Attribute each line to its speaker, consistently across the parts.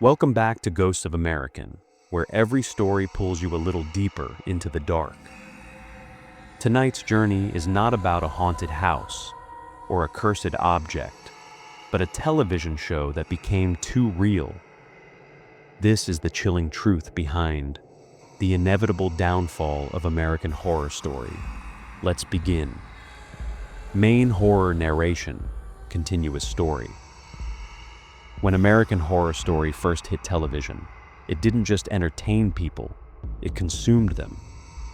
Speaker 1: Welcome back to Ghosts of American, where every story pulls you a little deeper into the dark. Tonight's journey is not about a haunted house or a cursed object, but a television show that became too real. This is the chilling truth behind the inevitable downfall of American Horror Story. Let's begin. Main horror narration, continuous story. When American Horror Story first hit television, it didn't just entertain people, it consumed them.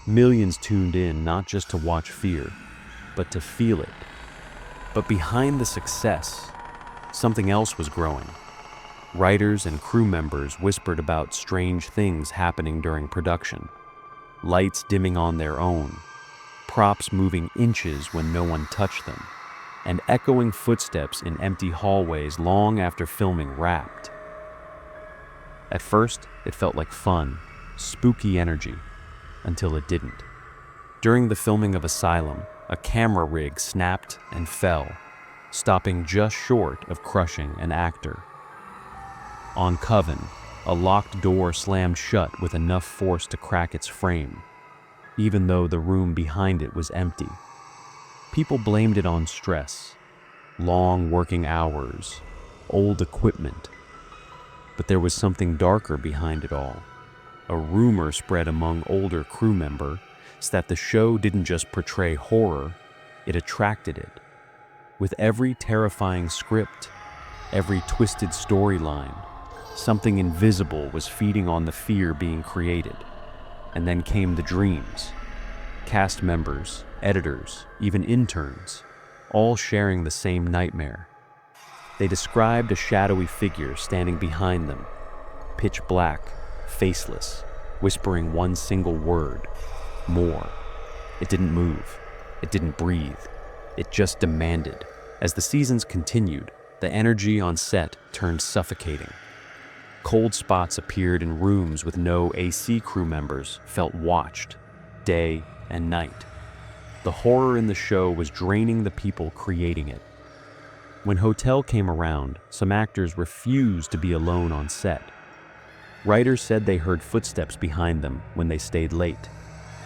Speaker 1: Millions tuned in not just to watch fear, but to feel it. But behind the success, something else was growing. Writers and crew members whispered about strange things happening during production. Lights dimming on their own, props moving inches when no one touched them, and echoing footsteps in empty hallways long after filming wrapped. At first, it felt like fun, spooky energy, until it didn't. During the filming of Asylum, a camera rig snapped and fell, stopping just short of crushing an actor. On Coven, a locked door slammed shut with enough force to crack its frame, even though the room behind it was empty. People blamed it on stress, long working hours, old equipment. But there was something darker behind it all. A rumor spread among older crew members that the show didn't just portray horror, it attracted it. With every terrifying script, every twisted storyline, something invisible was feeding on the fear being created. And then came the dreams. Cast members, editors, even interns, all sharing the same nightmare. They described a shadowy figure standing behind them, pitch black, faceless, whispering one single word, more. It didn't move. It didn't breathe. It just demanded. As the seasons continued, the energy on set turned suffocating. Cold spots appeared in rooms with no AC crew members felt watched, day and night. The horror in the show was draining the people creating it. When Hotel came around, some actors refused to be alone on set. Writers said they heard footsteps behind them when they stayed late,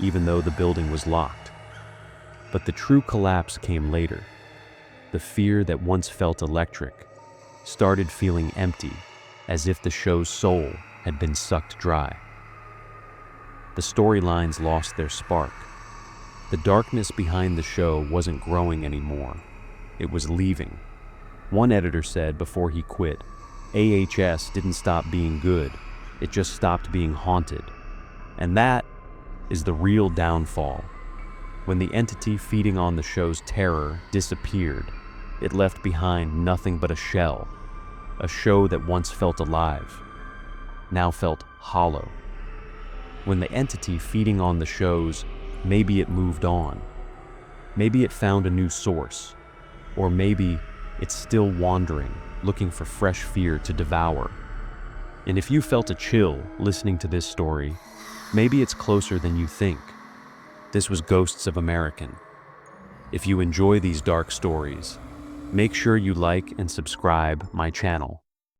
Speaker 1: even though the building was locked. But the true collapse came later. The fear that once felt electric started feeling empty, as if the show's soul had been sucked dry. The storylines lost their spark. The darkness behind the show wasn't growing anymore. It was leaving. One editor said before he quit, AHS didn't stop being good, it just stopped being haunted. And that is the real downfall. When the entity feeding on the show's terror disappeared, it left behind nothing but a shell. A show that once felt alive, now felt hollow. When the entity feeding on the shows, maybe it moved on. Maybe it found a new source. Or maybe it's still wandering, looking for fresh fear to devour. And if you felt a chill listening to this story, maybe it's closer than you think. This was Ghosts of American. If you enjoy these dark stories, make sure you like and subscribe my channel.